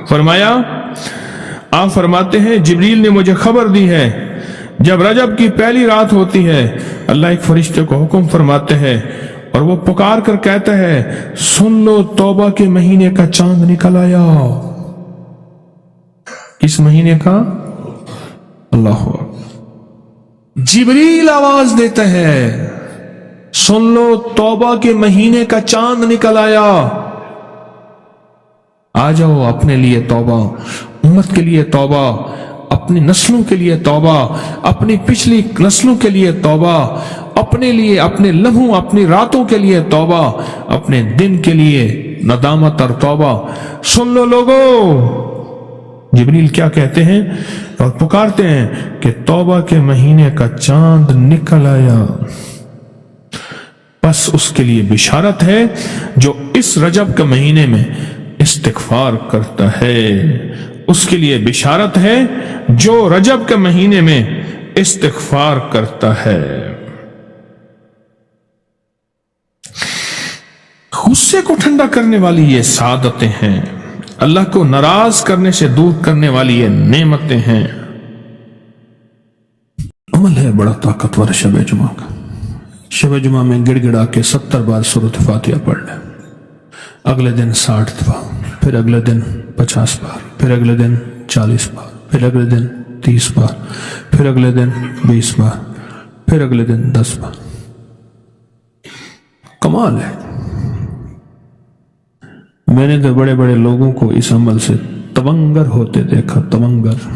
فرمایا، آپ فرماتے ہیں جبریل نے مجھے خبر دی ہے جب رجب کی پہلی رات ہوتی ہے اللہ ایک فرشتے کو حکم فرماتے ہیں اور وہ پکار کر کہتا ہے سن لو توبہ کے مہینے کا چاند نکل آیا۔ کس مہینے کا؟ اللہ جبریل آواز دیتا ہے سن لو توبہ کے مہینے کا چاند نکل آیا، آ جاؤ اپنے لیے توبہ، امت کے لیے توبہ، اپنی نسلوں کے لیے توبہ، اپنی پچھلی نسلوں کے لیے توبہ، اپنے لیے، اپنے لمحوں، اپنی راتوں کے لیے توبہ، اپنے دن کے لیے ندامت اور توبہ۔ سن لو لوگو، جبریل کیا کہتے ہیں اور پکارتے ہیں کہ توبہ کے مہینے کا چاند نکل آیا، بس اس کے لیے بشارت ہے جو اس رجب کے مہینے میں استغفار کرتا ہے، اس کے لیے بشارت ہے جو رجب کے مہینے میں استغفار کرتا ہے۔ غصے کو ٹھنڈا کرنے والی یہ سعادتیں ہیں، اللہ کو ناراض کرنے سے دور کرنے والی یہ نعمتیں ہیں۔ عمل ہے بڑا طاقتور شب جمعہ کا۔ شب جمعہ میں گڑ گڑا کے 70 بار سورۃ فاتحہ پڑھ لیں، اگلے دن 60 دفعہ، پھر اگلے دن 50 بار، پھر اگلے دن 40 بار، پھر اگلے دن 30 بار، پھر اگلے دن 20 بار، پھر اگلے دن 10 بار۔ کمال ہے۔ میں نے تو بڑے بڑے لوگوں کو اس عمل سے تونگر ہوتے دیکھا، تونگر،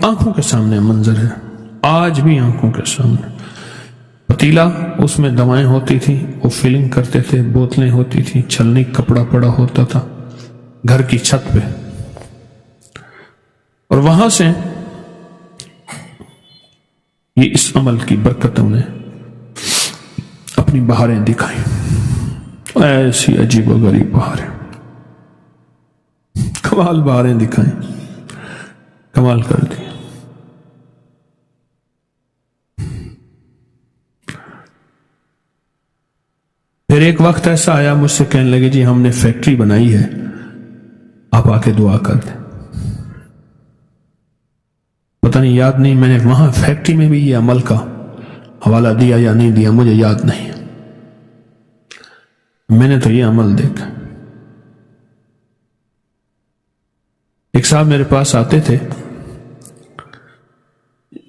آنکھوں کے سامنے منظر ہے، آج بھی آنکھوں کے سامنے۔ پتیلا، اس میں دوائیں ہوتی تھی، وہ فلنگ کرتے تھے، بوتلیں ہوتی تھی، چھلنی کپڑا پڑا ہوتا تھا گھر کی چھت پہ، اور وہاں سے یہ اس عمل کی برکتوں نے اپنی بہاریں دکھائیں، ایسی عجیب و غریب بہاریں، کمال بہاریں دکھائیں، کمال کر دی۔ پھر ایک وقت ایسا آیا، مجھ سے کہنے لگے جی ہم نے فیکٹری بنائی ہے، آپ آ کے دعا کر دیں۔ پتہ نہیں، یاد نہیں میں نے وہاں فیکٹری میں بھی یہ عمل کا حوالہ دیا یا نہیں دیا، مجھے یاد نہیں، میں نے تو یہ عمل دیکھا۔ ایک صاحب میرے پاس آتے تھے،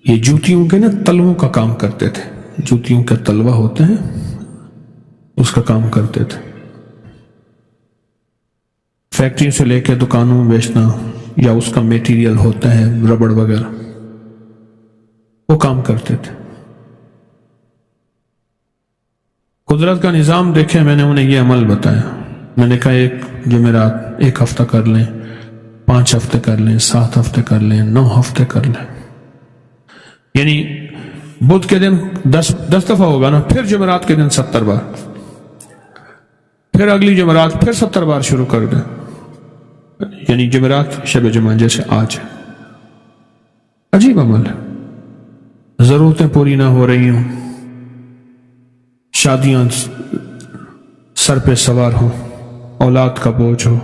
یہ جوتیوں کے نا تلووں کا کام کرتے تھے، جوتیوں کے تلوا ہوتے ہیں اس کا کام کرتے تھے، فیکٹری سے لے کے دکانوں میں بیچنا، یا اس کا میٹیریل ہوتا ہے ربڑ وغیرہ، وہ کام کرتے تھے۔ قدرت کا نظام دیکھے، میں نے انہیں یہ عمل بتایا، میں نے کہا ایک جمعرات 1 ہفتہ کر لیں، 5 ہفتے کر لیں، 7 ہفتے کر لیں، 9 ہفتے کر لیں، یعنی بدھ کے دن 10 دفعہ ہوگا نا، پھر جمعرات کے دن 70 بار، پھر اگلی جمعرات پھر 70 بار شروع کر دیں، یعنی جمعرات شب جمعہ جیسے آج ہے۔ عجیب عمل ہے۔ ضرورتیں پوری نہ ہو رہی ہوں، شادیاں سر پہ سوار ہوں، اولاد کا بوجھ ہو،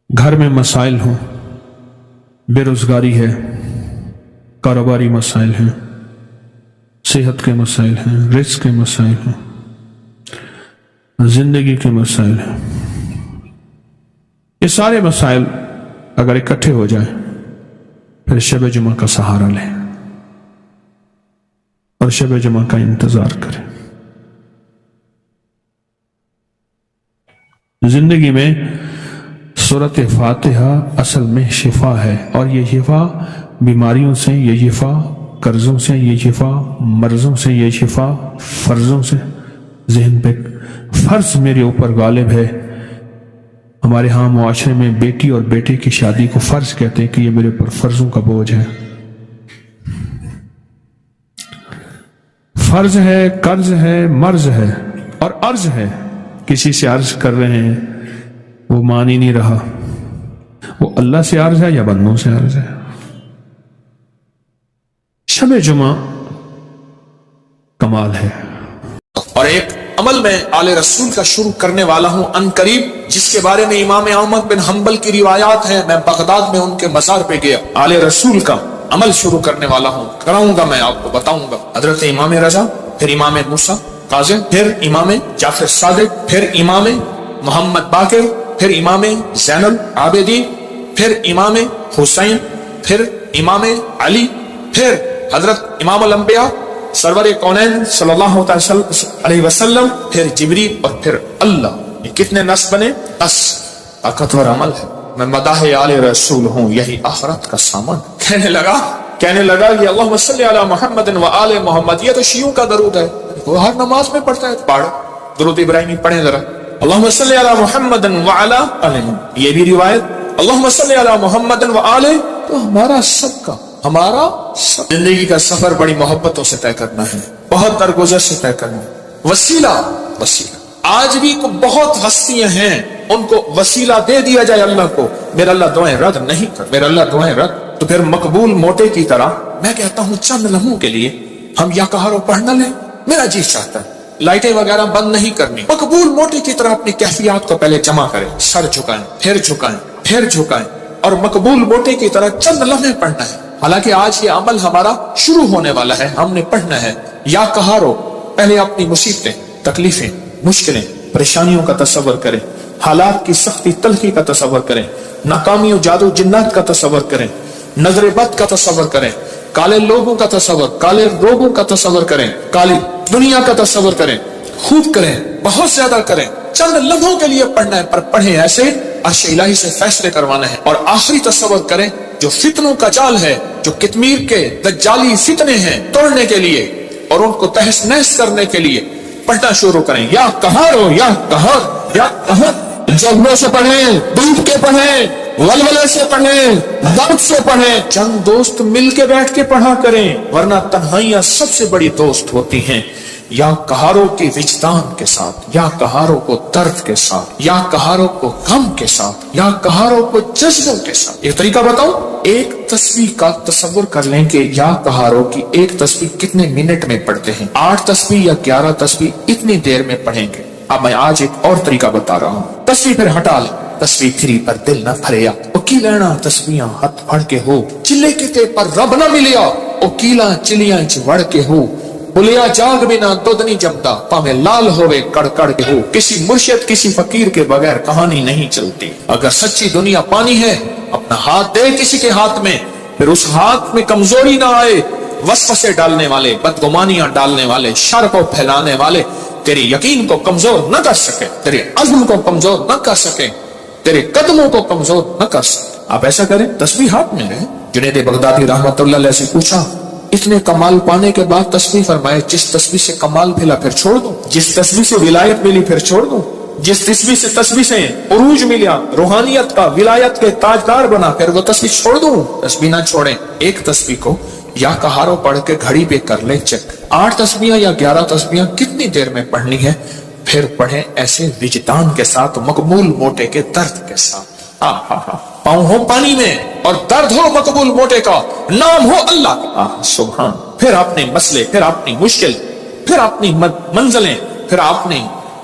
گھر میں مسائل ہوں، بے روزگاری ہے، کاروباری مسائل ہیں، صحت کے مسائل ہیں، رزق کے مسائل ہیں، زندگی کے مسائل ہیں، یہ سارے مسائل اگر اکٹھے ہو جائیں پھر شب جمعہ کا سہارا لیں اور شب جمعہ کا انتظار کریں۔ زندگی میں سورۃ فاتحہ اصل میں شفا ہے، اور یہ شفا بیماریوں سے، یہ شفا قرضوں سے، یہ شفا مرضوں سے، یہ شفا فرضوں سے۔ ذہن پہ فرض میرے اوپر غالب ہے۔ ہمارے ہاں معاشرے میں بیٹی اور بیٹے کی شادی کو فرض کہتے ہیں کہ یہ میرے اوپر فرضوں کا بوجھ ہے، فرض ہے، قرض ہے، مرض ہے اور عرض ہے۔ کسی سے عرض کر رہے ہیں، وہ مان ہی نہیں رہا، وہ اللہ سے عرض ہے یا بندوں سے عرض ہے۔ شب جمعہ کمال ہے، اور ایک अमल मैं आले रसूल का शुरू करने वाला हूँ अन करीब, जिसके बारे में इमाम अहमद बिन हम्बल की रिवायात है। मैं बगदाद में उनके मज़ार पे गया, आले रसूल का अमल शुरू करने वाला हूँ, कराऊंगा, मैं आपको बताऊंगा। हजरत इमाम रजा, फिर इमाम मूसा काज़िम, फिर इमाम जाफर सादिक, फिर इमाम मोहम्मद बाकिर, फिर इमाम ज़ैनुल आबिदीन, फिर इमाम हुसैन, फिर इमाम अली, फिर हजरत इमाम अल अंबिया सरवर कौनैन सल्लल्लाहु अलैहि वसल्लम, फिर जिब्रील और फिर अल्लाह। ये कितने नस्ब बने? 10। ताकतवर अमल है। मैं मदाहे आले रसूल हूँ, यही आखिरत का सामान। कहने लगा कि अल्लाहुम्मा सल्ली अला मुहम्मदिन व आले मोहम्मद। ये तो शियों का दरूद है, वो हर नमाज में पढ़ता है। पढ़ो दुरूद इब्राहिमी पढ़ें जरा। अल्लाहुम्मा सल्ली अला मुहम्मदिन व आला आले। ये भी रिवायत अल्लाहुम्मा सल्ली अला मुहम्मदिन व आले। तो हमारा सबका, हमारा सब जिंदगी का सफर बड़ी मोहब्बतों से तय करना है, बहुत दरगुजर से तय करना है। वसीला आज भी बहुत हस्तियां हैं, उनको वसीला दे दिया जाए अल्लाह को। मेरा अल्लाह दुआएं रद्द नहीं कर, मेरा अल्लाह दुआएं रद्द। तो फिर मकबूल मोटे की तरह मैं कहता हूँ चंद लम्हों के लिए हम या कहारो पढ़ना लें। मेरा जी चाहता है लाइटें वगैरह बंद नहीं करनी, मकबूल मोटे की तरह अपनी कैफियत को पहले जमा करें, सर झुकाएं, फिर झुकाएं, फिर झुकाएं, और मकबूल मोटे की तरह चंद लम्हे पढ़ना है। हालांकि आज ये अमल हमारा शुरू होने वाला है, हमने पढ़ना है। या कहारो पहले अपनी मुसीबतें, तकलीफें, मुश्किलें, परेशानियों का तसव्वुर करें, हालात की सख्ती तलखी का तसव्वुर करें, नाकामी जादू जिन्नात का तसव्वुर करें, नजर बद का तसव्वुर करें, काले लोगों का तसव्वुर, काले रोगों का तसव्वुर करें, काली दुनिया का तसव्वुर करें, खूब करें, बहुत ज्यादा करें। चंद लम्हों के लिए पढ़ना है, पर पढ़े ऐसे अर्श इलाही से फैसले करवाना है। और आखिरी तसव्वुर करें, जो फितनों का जाल है, जो कितमीर के दज्जाली फितने हैं, तोड़ने के लिए और उनको तहस नहस करने के लिए पढ़ना शुरू करें। या कहारो, या कहर, या कहर। जज्बों से पढ़ें, डूब के पढ़ें, वलवले से पढ़ें, दर्द से पढ़ें। चंद दोस्त मिल के बैठ के पढ़ा करें, वरना तन्हाइयां सबसे बड़ी दोस्त होती हैं। या कहारों के विजदान के साथ, या कहारों को दर्द के साथ, या कहारों को गम के साथ, या कहारों को जज्बों के साथ। एक तरीका बताऊं, एक तस्बीह का तसव्वुर कर लें कि या कहारों की एक तस्बीह कितने मिनट में पढ़ते हैं। 8 तस्बीह या 11 तस्बीह इतनी देर में पढ़ेंगे। अब मैं आज एक और तरीका बता रहा हूँ। तस्बीह फिर हटा ले, तस्बीह फिरी पर दिल न भरिया, ओ की लेना तस्बीहां हथ फड़ के हो, चिल्ले किते पर रब न मिलिया, ओ कीला चिलियां च वड़ के हो, बुलिया जाग बिना दुध नहीं जमता, पावे लाल होवे कड़ के हो। किसी मुर्शिद, किसी फकीर के बगैर कहानी नहीं चलती। अगर सच्ची दुनिया पानी है, अपना हाथ दे किसी के हाथ में, फिर उस हाथ में कमजोरी ना आए। वसवसे डालने वाले, बदगुमानियां डालने वाले, शर को फैलाने वाले तेरे यकीन को कमजोर न कर सके, तेरे अज़्म को कमजोर न कर सके, तेरे कदमों को कमजोर न कर सके। आप ऐसा करें, तस्बीह हाथ में ले। जुनैद बगदादी रहमतुल्लाह अलैह से पूछा, इतने कमाल पाने के बाद तस्बीह फरमाए, जिस तस्बीह से कमाल मिला फिर छोड़ दो, जिस तस्बीह से विलायत मिली फिर छोड़ दो, जिस तस्बीह से उरूज मिला, रूहानियत का, विलायत के ताजदार बना, फिर वो तस्बीह छोड़ दो। तस्बीह ना छोड़ें। एक तस्बीह को या कहारो पढ़ के घड़ी पे कर ले चेक, 8 तस्बीहां या 11 तस्बीहां कितनी देर में पढ़नी है। फिर पढ़े ऐसे विजदान के साथ, मकबूल मोटे के दर्द के साथ। पाँव हो पानी में और दर्द हो मकबूल मोटे का, नाम हो अल्लाह। सुभान। फिर अपने मसले, फिर अपनी मुश्किल, फिर अपनी मंजिलें, फिर अपनी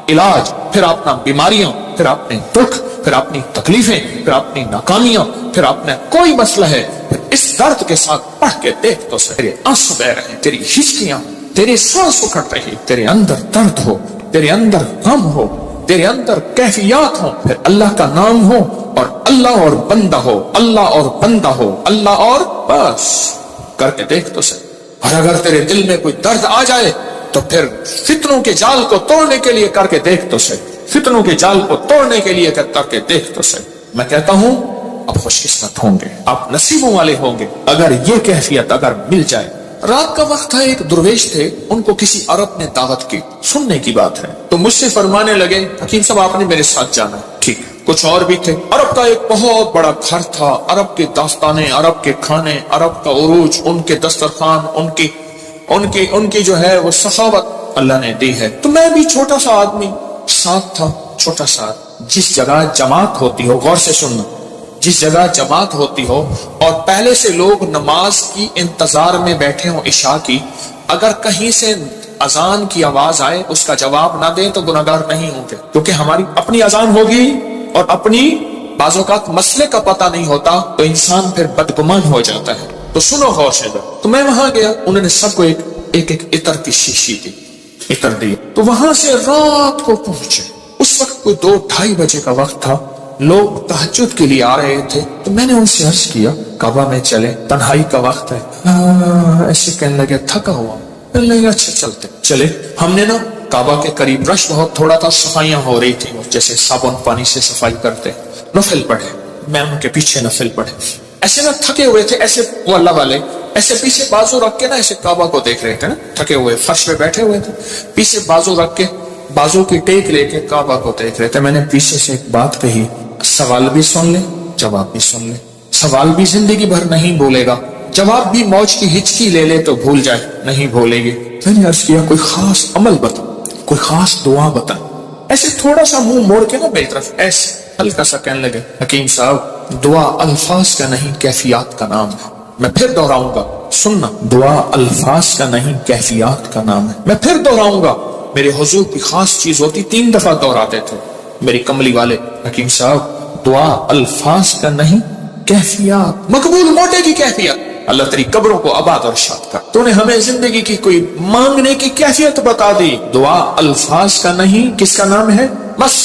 इलाज, फिर अपना बीमारियां, फिर अपने दुख, फिर अपनी तकलीफें, फिर अपनी नाकामियां, फिर अपना कोई मसला है, फिर इस दर्द के साथ पढ़ के देख तो सही। तेरे आंसू बह रहे, तेरी हिचकियां, तेरे सांस उखड़ रही, तेरे अंदर दर्द हो, तेरे अंदर गम हो, तेरे अंदर कैफियत हो, फिर अल्लाह का नाम हो और अल्लाह और बंदा हो, अल्लाह और बंदा हो, अल्लाह और बस। करके देख तो सही। और अगर तेरे दिल में कोई दर्द आ जाए तो फिर फितनों के जाल को तोड़ने के लिए करके देख तो सही। फितनों के जाल को तोड़ने के लिए करके देख तो सही। मैं कहता हूं आप खुशकिस्मत होंगे, आप नसीबों वाले होंगे अगर ये कैफियत अगर मिल जाए। रात का वक्त था, एक दुर्वेश थे, उनको किसी अरब ने दावत की, सुनने की बात है, तो मुझसे फरमाने लगे, हकीम साहब आपने मेरे साथ जाना। ठीक, कुछ और भी थे। अरब का एक बहुत बड़ा घर था, अरब के दास्ताने, अरब के खाने, अरब का उरूज, उनके दस्तरखान, उनकी जो है वो सखावत अल्लाह ने दी है। तो मैं भी छोटा सा आदमी साथ था, छोटा सा। जिस जगह जमात होती हो, गौर से सुनना, जिस जगह जमात होती हो और पहले से लोग नमाज की इंतजार में बैठे हो इशा की, अगर कहीं से اذان کی آواز آئے اس کا جواب نہ دیں تو گناہگار نہیں ہوں گے، کیونکہ ہماری اپنی اذان ہوگی اور اپنی بعض اوقات مسئلے کا پتہ نہیں ہوتا تو انسان پھر بدگمان ہو جاتا ہے۔ تو سنو غور سے، تو میں وہاں گیا، انہوں نے سب کو ایک عطر کی شیشی دی، عطر دی، تو وہاں سے رات کو پہنچے۔ اس وقت کوئی 2-2:30 بجے کا وقت تھا، لوگ تہجد کے لیے آ رہے تھے، تو میں نے ان سے عرض کیا کعبہ میں چلے، تنہائی کا وقت ہے۔ ایسے کہنے لگے تھکا ہوا، کہنے لگے اچھا چلتے چلے۔ ہم نے نا کعبہ کے قریب رش بہت تھوڑا تھا، صفائیاں ہو رہی تھی، جیسے صابن پانی سے صفائی کرتے، نفل پڑھے، میں ان کے پیچھے نفل پڑھے۔ ایسے نا تھکے ہوئے تھے، ایسے وہ اللہ والے ایسے پیچھے بازو رکھ کے نا ایسے کعبہ کو دیکھ رہے تھے نا، تھکے ہوئے فرش پہ بیٹھے ہوئے تھے، پیچھے بازو رکھ کے بازو کی ٹیک لے کے کعبہ کو دیکھ رہے تھے۔ میں نے پیچھے سے ایک بات کہی، سوال بھی سن لے جواب بھی سن لے، سوال بھی زندگی بھر نہیں بولے گا، جواب بھی موج کی ہچکی لے لے تو بھول جائے، نہیں بھولے گی۔ میں نے عرض کیا کوئی خاص عمل بتا، کوئی خاص دعا بتا۔ ایسے تھوڑا سا منہ موڑ کے نا میری طرف ایسے ہلکا سا کہنے لگے حکیم صاحب دعا الفاظ کا نہیں کیفیات کا نام ہے۔ میں پھر دہراؤں گا، سننا، دعا الفاظ کا نہیں کیفیات کا نام ہے۔ میں پھر دہراؤں گا، میرے حضور کی خاص چیز ہوتی 3 دفعہ دہراتے تھے میری کملی والے، حکیم صاحب دعا الفاظ کا نہیں کیفیات، مقبول موٹے کی کیفیت۔ اللہ تیری قبروں کو آباد اور شاد کر، تو نے ہمیں زندگی کی کوئی مانگنے کی کیفیت بتا دی۔ دعا الفاظ کا نہیں، کس کا نام ہے؟ بس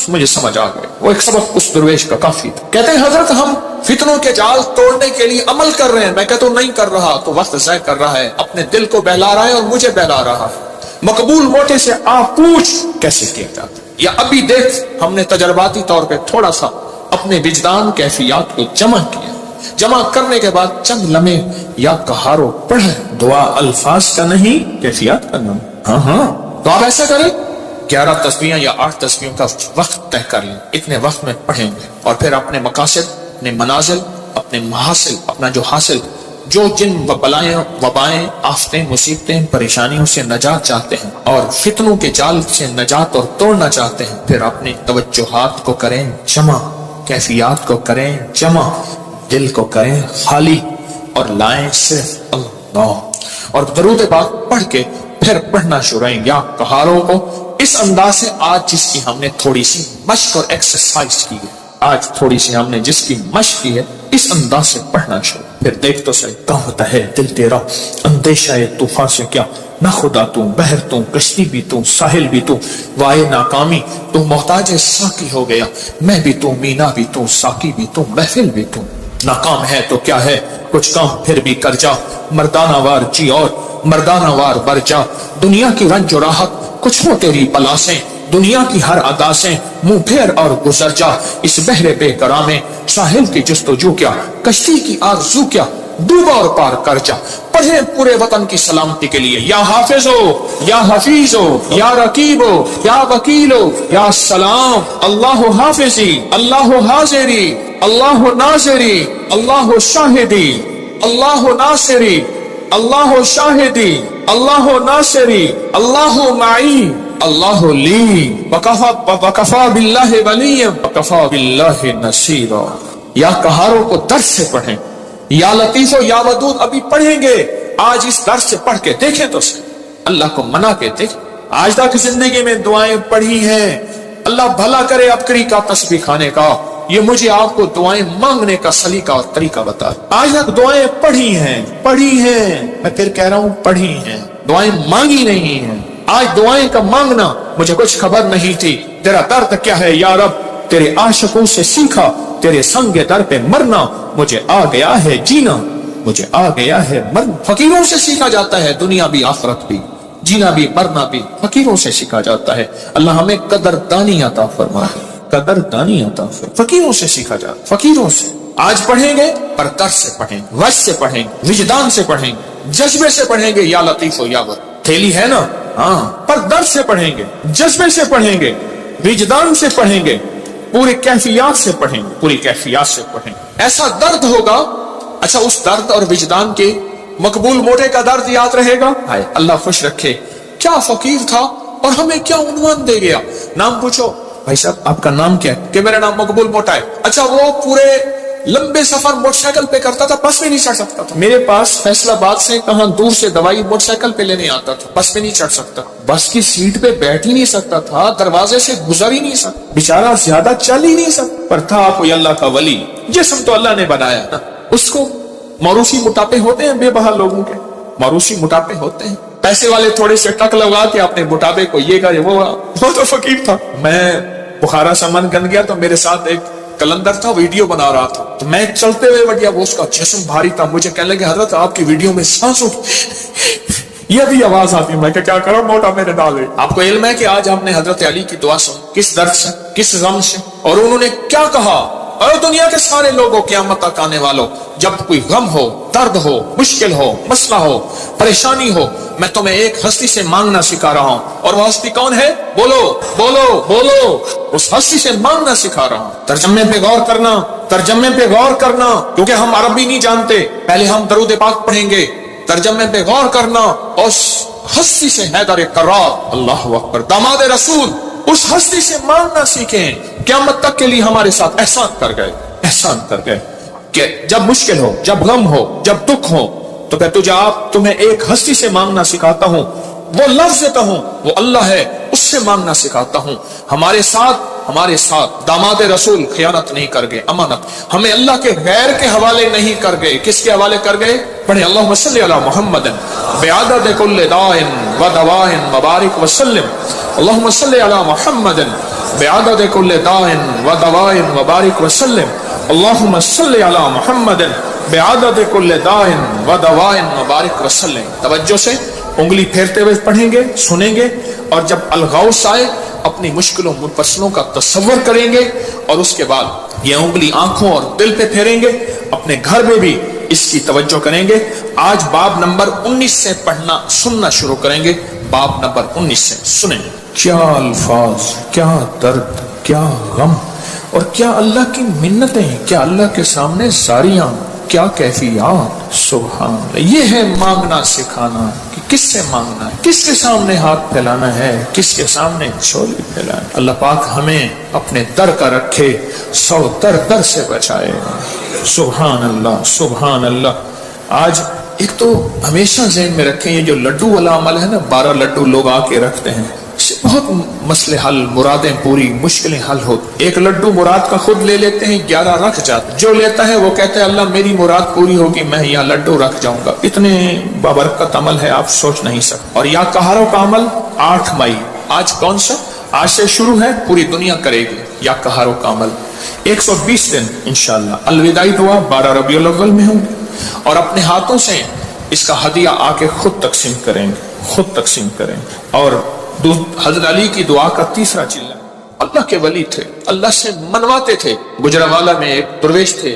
مجھے سمجھ آ گئے، وہ ایک سبق اس درویش کا کافی تھا۔ کہتے ہیں حضرت ہم فتنوں کے جال توڑنے کے لیے عمل کر رہے ہیں، میں کہتا ہوں نہیں کر رہا تو وقت ضائع کر رہا ہے، اپنے دل کو بہلا رہا ہے اور مجھے بہلا رہا ہے۔ مقبول موٹے سے آپ پوچھ کیسے کیا جاتا، یا ابھی دیکھ ہم نے تجرباتی طور پہ تھوڑا سا اپنے وجدان کیفیات کو جمع کیا، جمع کرنے کے بعد چند لمحے یا کہارو پڑھے، دعا الفاظ کا نہیں کیفیات کا نام۔ ہاں تو آپ ایسا کریں 11 تسبیحیں یا 8 تسبیحوں کا وقت طے کر لیں، اتنے وقت میں پڑھیں گے، اور پھر اپنے مقاصد، اپنے منازل، اپنے محاصل، اپنا جو حاصل، جو جن بلائیں وبائیں آفتیں مصیبتیں پریشانیوں سے نجات چاہتے ہیں اور فتنوں کے جال سے نجات اور توڑنا چاہتے ہیں، پھر اپنے توجہات کو کریں جمع، کیفیات کو کریں جمع، دل کو کریں خالی اور لائیں صرف اللہ، اور درود پاک پڑھ کے پھر پڑھنا شروع یا کہاروں کو اس انداز سے۔ آج جس کی ہم نے تھوڑی سی مشق اور ایکسرسائز کی ہے، آج تھوڑی سی ہم نے جس کی مشق کی ہے، اس انداز سے پڑھنا شروع، پھر دیکھ تو صحیح کہتا ہے دل تیرا اندیشہ طوفان سے کیا، نہ خدا تو بحر تو کشتی بھی تو ساحل بھی تو، وائے ناکامی تو محتاج ساقی ہو گیا، میں بھی تو مینا بھی تو ساقی بھی تو محفل بھی تو، ناکام ہے تو کیا ہے کچھ کام پھر بھی کر جا، مردانہ وار جی اور مردانہ وار بر جا، دنیا کی رنج و راحت کچھ ہو تیری بلا سے، دنیا کی ہر ادا سے منہ پھیر اور گزر جا، اس بحر بے قرار میں ساحل کی جستجو کیا، کشتی کی آرزو کیا، ڈوبا اور پار کر جا، پڑھیں پورے وطن کی سلامتی کے لیے یا حافظ ہو یا حفیظ ہو یا رقیب ہو یا وکیل ہو یا سلام، اللہ حافظی اللہ حاضری اللہ ناصری اللہ شاہدی اللہ ناصری اللہ شاہدی اللہ ناصری اللہ معی اللہ لی وکفا باللہ ولی وکفا باللہ نصیرا۔ یا کہاروں کو درس سے پڑھیں، یا لطیف و یا ودود ابھی پڑھیں گے، آج اس درس سے پڑھ کے دیکھیں تو صحیح، اللہ کو منا کے دیکھیں۔ آج تک زندگی میں دعائیں پڑھی ہیں، اللہ بھلا کرے ابکری کا تسبیح کھانے کا، یہ مجھے آپ کو دعائیں مانگنے کا سلیقہ اور طریقہ بتا۔ آج تک دعائیں پڑھی ہیں، میں پھر کہہ رہا ہوں پڑھی ہیں، دعائیں مانگی نہیں ہیں۔ آج دعائیں کا مانگنا مجھے کچھ خبر نہیں تھی، تیرا درد کیا ہے یا رب، تیرے عاشقوں سے سیکھا، تیرے سنگ در پہ مرنا، مجھے آ گیا ہے جینا، مجھے آ گیا ہے مرنا۔ فقیروں سے سیکھا جاتا ہے دنیا بھی آخرت بھی، جینا بھی مرنا بھی فقیروں سے سیکھا جاتا ہے۔ اللہ ہمیں قدردانی عطا فرمائے، قدردانی عطا فرمائے۔ فقیروں سے سیکھا جاتا، فقیروں سے۔ آج پڑھیں گے پر درس سے پڑھیں، وجہ سے پڑھیں، وجدان سے پڑھیں، جذبے سے پڑھیں گے، یا لطیف و یا ود تھیلی ہے نا، ہاں، پر درس سے پڑھیں گے، جذبے سے پڑھیں گے، وجدان سے پڑھیں گے، پوری کیفیات سے پڑھیں گے، پوری کیفیات سے پڑھیں گے۔ ایسا درد ہوگا، اچھا اس درد اور وجدان کے مقبول موٹے کا درد یاد رہے گا، اللہ خوش رکھے، کیا فقیر تھا اور ہمیں کیا عنوان دے گیا۔ نام پوچھو بھائی صاحب آپ کا نام کیا ہے، کہ میرا نام مقبول موٹا ہے۔ اچھا وہ پورے लंबे सफर मोटरसाइकिल पे करता था, बस में नहीं चढ़ सकता था। मेरे पास फैसलाबाद से कहां दूर से दवाई मोटरसाइकिल पे लेने आता था, बस पे नहीं चढ़ सकता, बस की सीट पे बैठ ही नहीं सकता था, दरवाजे से गुजर ही नहीं सकता, बेचारा ज्यादा चल ही नहीं सकता, पर था कोई अल्लाह का वली। जिस्म तो अल्लाह ने बनाया ना, उसको मौरूसी मोटापे होते हैं बेबहा लोगों के, मौरूसी मोटापे होते हैं। पैसे वाले थोड़े से टक लगा के अपने मोटापे को ये करे वो तो फकीर था। मैं बुखारा से मन गन गया तो मेरे साथ एक कलंदर था, वीडियो बना रहा था, तो मैं चलते हुए बढ़िया, वो उसका जिस्म भारी था, मुझे कहने लगे हजरत आपकी वीडियो में सांस उठ ये भी आवाज आती। मैं क्या करो, मोटा मेरे डाले। आपको इल्म है कि आज हमने हजरत अली की दुआ सुन, किस दर्द से, किस गम से, और उन्होंने क्या कहा, और दुनिया के सारे लोगों क़यामत तक आने वालों, जब कोई गम हो, दर्द हो, मुश्किल हो, मसला हो, परेशानी हो, मैं तुम्हें एक हस्ती से मांगना सिखा रहा हूं। और वो हस्ती कौन है? बोलो बोलो बोलो। उस हस्ती से मांगना सिखा रहा हूं। तर्जमे पे गौर करना, तर्जमे पे गौर करना, क्योंकि हम अरबी नहीं जानते। पहले हम दरूद पाक पढ़ेंगे, तर्जमे पे गौर करना। उस हस्ती से हैदर कर्रार, अल्लाह अकबर, दामाद रसूल, उस हस्ती से मांगना सीखें। क़यामत तक के लिए हमारे साथ एहसान कर गए, एहसान कर गए कि जब मुश्किल हो, जब गम हो, जब दुख हो, तो क्या तुम्हें एक हस्ती से मांगना सिखाता हूं, वो लफ्ज देता हूं, वो अल्लाह है, उससे मांगना सिखाता हूं। हमारे साथ दामाद रसूल खयानत नहीं कर गए, अमानत हमें अल्लाह के गैर के हवाले नहीं कर गए। किसके हवाले कर गए? पढ़े अल्लाहुम्मा सल्ली अला मुहम्मदिन बिअदद कुल्लि दाइन व दवाइन मुबारक वसल्लम। अल्लाहुम्मा सल्ली अला मुहम्मदिन बिअदद कुल्लि दाइन व दवाइन मुबारक वसल्लम। अल्लाहुम्मा सल्ली अला मुहम्मदिन बिअदद कुल्लि दाइन व दवाइन मुबारक वसल्लम। तवज्जो से उंगली फेरते हुए पढ़ेंगे, सुनेंगे, और जब अलगौस आए अपनी मुश्किलों मुफस्सलों का तसव्वुर करेंगे, और उसके बाद ये उंगली आंखों और दिल पे फेरेंगे। अपने घर में भी इसकी तवज्जो करेंगे। आज बाब नंबर 19 से पढ़ना सुनना शुरू करेंगे। बाब नंबर 19 से सुनें। क्या अल्फाज, क्या दर्द, क्या गम, और क्या अल्लाह की मिन्नतें, क्या अल्लाह के सामने सारियां, क्या कैफियत। सुभान, ये है मांगना सिखाना कि किससे मांगना है, किसके सामने हाथ फैलाना है, किसके सामने झोली फैलाना है। अल्लाह पाक हमें अपने दर का रखे, सौ दर से बचाए। सुभान अल्लाह, सुभान अल्लाह। आज एक तो हमेशा ज़हन में रखें, ये जो लड्डू वाला अमल है ना, 12 लड्डू लोग आके रखते हैं, इससे बहुत मसले हल, मुरादें पूरी, मुश्किलें हल होती। एक लड्डू मुराद का खुद ले लेते हैं, 11 रख जाते। जो लेता है वो कहता है अल्लाह मेरी मुराद पूरी होगी, मैं यहाँ लड्डू रख जाऊंगा। इतने बाबरकत अमल है, आप सोच नहीं सकते। और या कहारों का अमल 8 मई, आज कौन सा, आज से शुरू है, पूरी दुनिया करेगी या कहारों का अमल। 120 दिन इंशाअल्लाह। अलविदाई दुआ 12 रबीउल अव्वल में होंगे, और अपने हाथों से इसका हदिया आके खुद तकसीम करेंगे, खुद तकसीम करेंगे। और हजरत अली की दुआ का तीसरा चिल्ला, अल्लाह के वली थे, अल्लाह से मनवाते थे। गुजरावाला में एक दरवेश थे,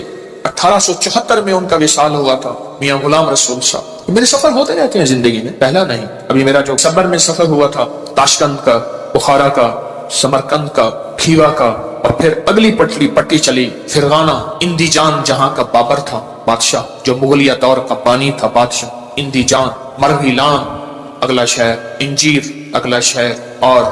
1874 में उनका विसाल हुआ था, मियां गुलाम रसूल साहब। मेरे सफर होते रहते हैं जिंदगी में, पहला नहीं। अभी मेरा जो सबर में सफर हुआ था, ताशकंद का, बुखारा का, समरकंद का, खीवा का, और फिर अगली पट्टी चली फिरगाना, इंदीजान जहां का बाबर था बादशाह, जो मुगलिया दौर का बानी था बादशाह, इंदीजान, मरवीलान अगला शहर, इंजीर अगला शहर, और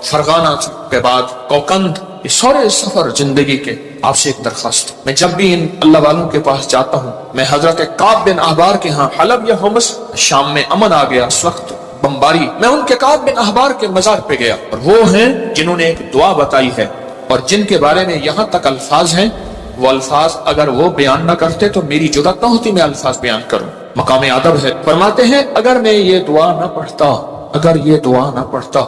फरगाना के बाद कोकंद। ये सारे सफर जिंदगी के। आपसे एक दरखास्त, मैं जब भी इन अल्लाह वालों के पास जाता हूँ, मैं हजरत काब बिन अहबार के यहाँ, हलब या हुमस, शाम में अमन आ गया इस वक्त बमबारी, मैं उनके काब बिन अहबार के मजार पे गया, और वो हैं जिन्होंने एक दुआ बताई है, और जिनके बारे में यहाँ तक अल्फाज हैं, वो अल्फाज अगर वो बयान ना करते तो मेरी जुर्रत ना होती मैं अल्फाज बयान करूं। मकाम अदब है। फरमाते हैं अगर मैं ये दुआ ना पढ़ता, अगर ये दुआ ना पढ़ता,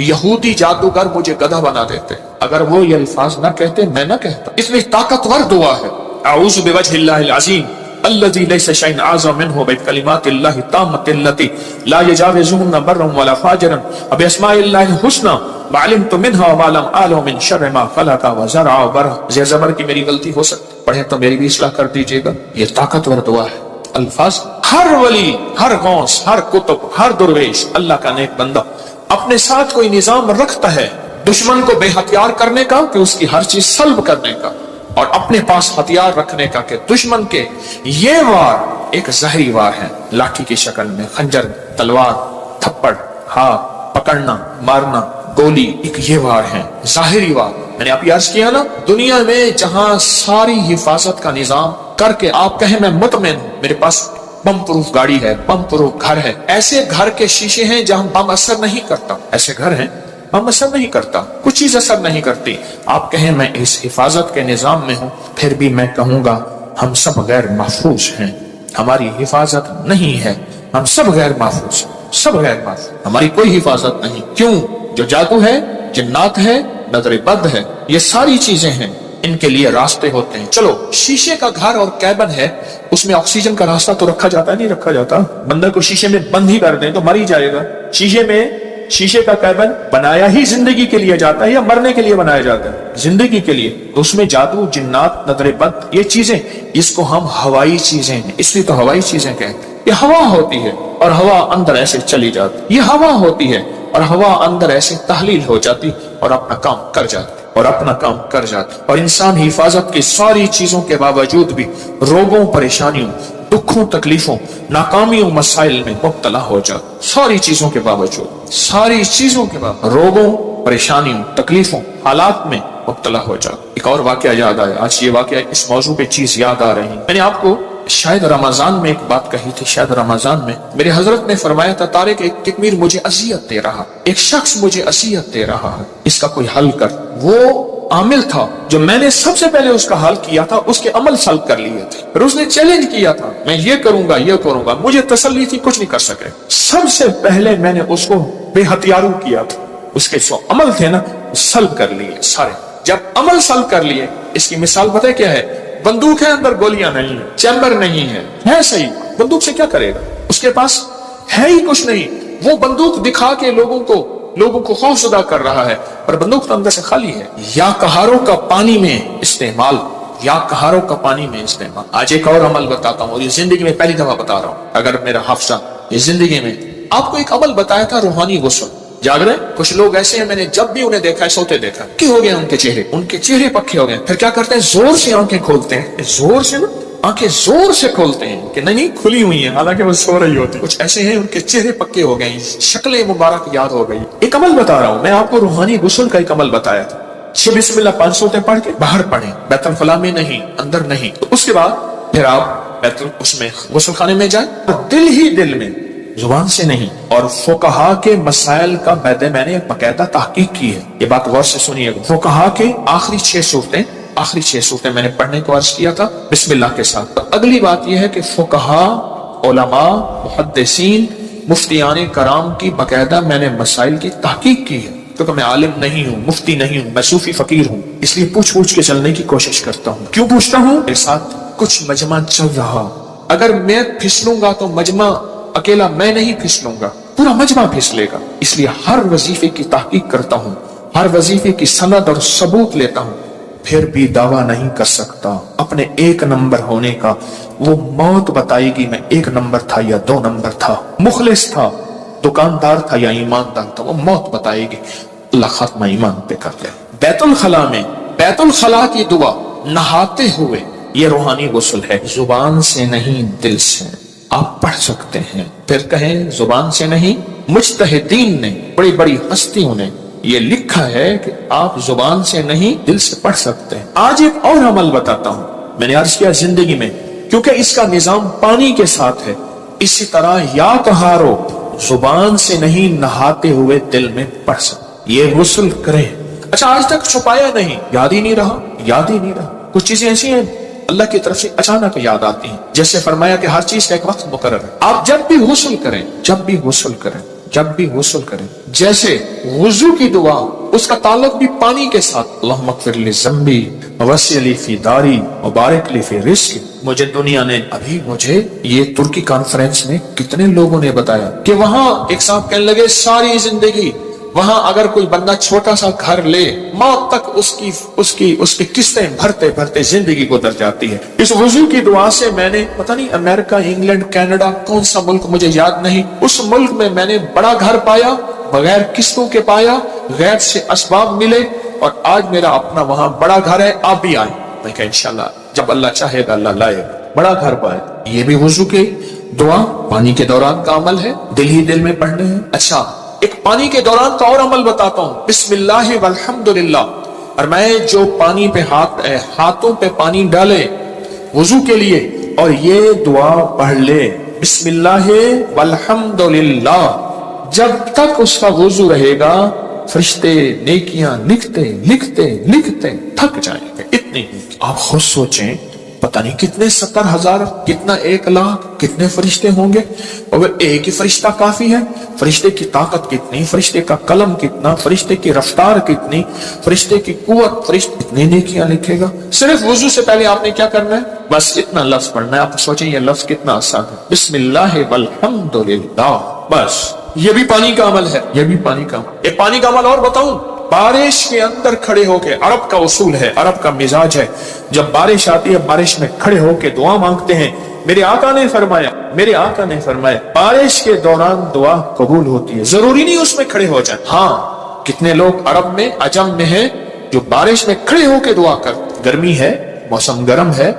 यहूदी जादूगर मुझे गधा बना देते। अगर वो ये अल्फाज ना कहते, मैं ना कहता। इसलिए ताकतवर दुआ है। अऊज़ु बिवजहिल्लाहिल अज़ीम अल्लज़ी लैसा शैअन अअज़म मिन्हु बिकलिमातिल्लाहि ताम्मतिल्लती ला यजाविज़ुहुन्ना बर्रन वला फाजिरन बिअस्माइल्लाहिल हुस्ना वअलिमतु मिन्हा मा लम आलम मिन शर्रि मा खलक़ व ज़रअ व बरअ। ज़बर की मेरी गलती हो सकती, पढ़े तो मेरी भी इस्लाह कर दीजिएगा। ये ताकतवर दुआ है। अल्फाज हर वली, हर गौस, हर कुतुब, हर दुर्वेश, अल्लाह का नेक बंदा अपने साथ कोई निजाम रखता है दुश्मन को बेहथियार करने का, कि उसकी हर चीज सल्ब करने का, और अपने पास हथियार रखने का, कि दुश्मन के ये वार एक जहरी वार है, लाठी की शक्ल में, खंजर, तलवार, थप्पड़, हाथ पकड़ना, मारना, गोली, एक ये वार है, जाहिरी वार। मैंने अभी अर्ज किया ना, दुनिया में जहां सारी हिफाजत का निजाम करके आप कहें मैं मुतमिन हूं, मेरे पास बम प्रूफ गाड़ी है, बम प्रूफ घर है, ऐसे घर के शीशे हैं जहां बम असर नहीं करता, ऐसे घर हैं बम असर नहीं करता, कुछ चीज असर नहीं करती। आप कहें मैं इस हिफाजत के निजाम में हूं, फिर भी मैं कहूंगा हम सब गैर महफूज हैं, हमारी हिफाजत नहीं है, हम सब गैर महफूज, सब गैर महफूज, हमारी कोई हिफाजत नहीं। क्यों? जो जादू है, जिन्नात है, नजर बद है, ये सारी चीजें हैं, इनके लिए रास्ते होते हैं। चलो शीशे का घर और कैबिन है, उसमें ऑक्सीजन का रास्ता तो रखा जाता है, नहीं रखा जाता? बंदर को शीशे में बंद ही कर दें तो मर ही जाएगा। शीशे में शीशे का कैबिन बनाया ही जिंदगी के लिए जाता है या मरने के लिए बनाया जाता है? जिंदगी के लिए। तो उसमें जादू, जिन्नात, नजर बद, ये चीजें, इसको हम हवाई चीजें, इसलिए तो हवाई चीजें कहते हैं। ये हवा होती है और हवा अंदर ऐसे चली जाती, ये हवा होती है और हवा अंदर ऐसे तहलील हो जाती और अपना काम कर जाती, और अपना काम कर जाती। और इंसान हिफाजत की सारी चीजों के बावजूद भी रोगों, परेशानियों, दुखों, तकलीफों, नाकामियों, मसाइल में मुब्तला हो जाता। सारी चीजों के बावजूद, सारी चीजों के बावजूद रोगों, परेशानियों, तकलीफों, हालात में मुब्तला हो जाता। एक और वाकया याद आया, आज ये वाकया इस मौजू पे चीज याद आ रही। मैंने आपको शायद रमजान में एक बात कही थी, शायद रमजान में मेरे हजरत ने फरमाया था, तारिक एक तिकमीर मुझे अजियत दे रहा, एक शख्स मुझे अजियत दे रहा है, इसका कोई हल कर। वो आमिल था जो मैंने सबसे पहले उसका हल किया था, उसके अमल सल्ब कर लिए थे, फिर उसने चैलेंज किया था मैं ये करूंगा, ये करूंगा, मुझे तसल्ली थी कुछ नहीं कर सके। सबसे पहले मैंने उसको बेहथियारू किया था, उसके जो अमल थे ना सल्ब कर लिए सारे। जब अमल सल्ब कर लिए, इसकी मिसाल पता है क्या है? बंदूक है, अंदर गोलियां नहीं है, चैम्बर नहीं है सही, बंदूक से क्या करेगा? उसके पास है ही कुछ नहीं, वो बंदूक दिखा के लोगों को खौफजदा कर रहा है, पर बंदूक तो अंदर से खाली है। या कहारों का पानी में इस्तेमाल, या कहारों का पानी में इस्तेमाल। आज एक और अमल बताता हूँ, ये जिंदगी में पहली दफा बता रहा हूँ, अगर मेरा हाफसा ये जिंदगी में आपको एक अमल बताया था, रूहानी गुस्ल। जाग रहे? कुछ लोग ऐसे हैं, मैंने जब भी उन्हें देखा है सोते देखा, क्या हो गया उनके चेहरे पक्के हो गए। फिर क्या करते हैं? जोर से आंखें खोलते हैं, जोर से ना आंखें जोर से खोलते हैं कि नहीं खुली हुई हैं, हालांकि वो सो रही होती। कुछ ऐसे हैं उनके चेहरे पक्के हो गए, शक्लें मुबारक याद हो गई। एक अमल बता रहा हूं मैं आपको, रूहानी गुस्ल का एक अमल बताया था। बिस्मिल्लाह 5 सूरतें पढ़ के बाहर पढ़े, बैतुल खला में नहीं, अंदर नहीं। तो उसके बाद फिर आप बैतुल उसमें गुस्ल खाने में जाए, दिल ही दिल में, जुबान से नहीं। और फुकहा के मसाइल का मैंने बाकायदा तहकीक की है, ये बात गौर से सुनिएगा। फुकहा के आखिरी 6 सूरतें मैंने पढ़ने को अर्ज किया था बिस्मिल्लाह के साथ। तो अगली बात यह है कि फुकहा, उलमा, मुहद्दिसीन, मुफ्तियान कराम की बाकायदा मैंने मसाइल की तहकीक की है, क्योंकि मैं आलिम नहीं हूँ, मुफ्ती नहीं हूँ, मैं सूफी फकीर हूँ, इसलिए पूछ के चलने की कोशिश करता हूँ। क्यों पूछता हूँ? मेरे साथ कुछ मजमा चल रहा, अगर मैं फिसलूंगा तो मजमा अकेला मैं नहीं फिसलूंगा, पूरा मजमा फिसलेगा। इसलिए हर वजीफे की तहकीक करता हूँ, हर वजीफे की सनद और सबूत लेता हूँ, फिर भी दावा नहीं कर सकता अपने 1 नंबर होने का। वो मौत बताएगी मैं 1 नंबर था या 2 नंबर था, मुखलिस था, दुकानदार था या ईमानदार था, वो मौत बताएगी। अल्लाह खात्मा ईमान पे कर ले। बैतुल खला में, बैतुल खला की दुआ नहाते हुए, ये रूहानी गुस्ल है, जुबान से नहीं दिल से आप पढ़ सकते हैं। फिर कहें जुबान से नहीं, मुज्तहिदीन ने, बड़ी बड़ी हस्तियों ने ये लिखा है कि आप जुबान से नहीं दिल से पढ़ सकते हैं। आज एक और अमल बताता हूं, मैंने अर्ज किया जिंदगी में, क्योंकि इसका निजाम पानी के साथ है। इसी तरह या तहारो, जुबान से नहीं नहाते हुए दिल में पढ़ सकते, ये गुस्ल करें। अच्छा, आज तक छुपाया नहीं, याद ही नहीं रहा। कुछ चीजें ऐसी हैं अल्लाह की तरफ से अचानक याद आती हैं, जैसे फरमाया कि हर चीज का एक वक्त मुकर्रर है। आप जब भी गुस्ल करें, जैसे वुजू की दुआ, उसका ताल्लुक भी पानी के साथ। अल्लाहुम्मा अग़फिर ली ज़म्बी ववस्सिअ ली फी दारी व बारिक ली फी रिज़्क़ी। मुझे ये तुर्की कॉन्फ्रेंस में कितने लोगों ने बताया कि वहां एक साहब कहने लगे, सारी जिंदगी वहां अगर कोई बंदा छोटा सा घर ले, मौत तक उसकी किस्तें भरते भरते जिंदगी गुजर जाती है। इस वुजू की दुआ से मैंने पता नहीं अमेरिका, इंग्लैंड, कनाडा, कौन सा मुल्क मुझे याद नहीं, उस मुल्क में मैंने बड़ा घर पाया, बगैर किस्तों के पाया, गैर से असबाब मिले, और आज मेरा अपना वहां बड़ा घर है। आप भी आए, मैं कहा इंशाल्लाह जब अल्लाह चाहेगा अल्लाह लाएगा। बड़ा घर पाए, ये भी वुजू की दुआ पानी के दौरान का अमल है, दिल ही दिल में पढ़ने हैं। अच्छा, एक पानी के दौरान का और अमल बताता हूं, बिस्मिल्लाह वल्हम्दुलिल्लाह, اور میں جو پانی پہ ہاتھوں پہ پانی ڈالے وضو کے لیے اور یہ دعا پڑھ لے بسم اللہ والحمدللہ، جب تک اس کا وضو رہے گا فرشتے نیکیاں لکھتے لکھتے لکھتے تھک جائیں گے. اتنی آپ خود سوچیں، پتہ نہیں کتنے 70,000 کتنا 1,00,000 کتنے فرشتے ہوں گے، اور ایک ہی فرشتہ کافی ہے؟ فرشتے کی طاقت کتنی، فرشتے کا قلم کتنا، فرشتے کی رفتار کتنی، فرشتے کی قوت، فرشتے کتنے نیکیاں لکھے گا. صرف وضو سے پہلے آپ نے کیا کرنا ہے؟ بس اتنا لفظ پڑھنا ہے. آپ سوچیں یہ لفظ کتنا آسان ہے، بسم اللہ والحمدللہ. بس یہ بھی پانی کا عمل ہے، یہ بھی پانی کا عمل. ایک پانی کا عمل اور بتاؤں، بارش کے اندر کھڑے ہو کے، عرب کا اصول ہے، عرب کا مزاج ہے، جب بارش آتی ہے بارش میں کھڑے ہو کے دعا مانگتے ہیں. میرے آقا نے فرمایا بارش کے دوران دعا قبول ہوتی ہے، ضروری نہیں اس میں کھڑے ہو جائیں. ہاں کتنے لوگ عرب میں عجم میں ہیں جو بارش میں کھڑے ہو کے دعا کرتے، گرمی ہے موسم گرم ہے،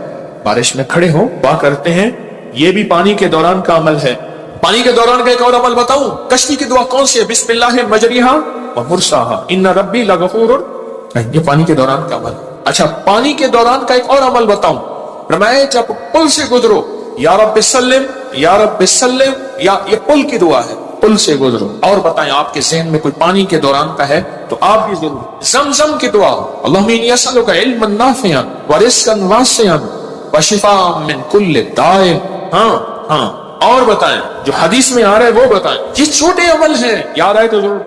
بارش میں کھڑے ہو دعا کرتے ہیں. یہ بھی پانی کے دوران کا عمل ہے. پانی کے دوران کا ایک اور عمل بتاؤں، کشتی کی دعا کون سی ہے؟ بسم اللہ مجریہا ومرساہا ان ربی لغفور. یہ پانی کے دوران کا عمل. اچھا پانی کے دوران کا ایک اور عمل بتاؤں، فرمایا جب پل سے گزرو یا رب سلم یا رب سلم، یا یہ پل کی دعا ہے، پل سے گزرو. اور بتائیں آپ کے ذہن میں کوئی پانی کے دوران کا ہے تو آپ بھی ضرور. زمزم کی دعا، اللہم انی اسألک علما نافعا ورزقا واسعا وشفاء من کل داء. ہاں اور بتائیں جو حدیث میں آ رہا ہے وہ بتائیں. یہ چھوٹے عمل ہیں، یاد آئے تو ضرور.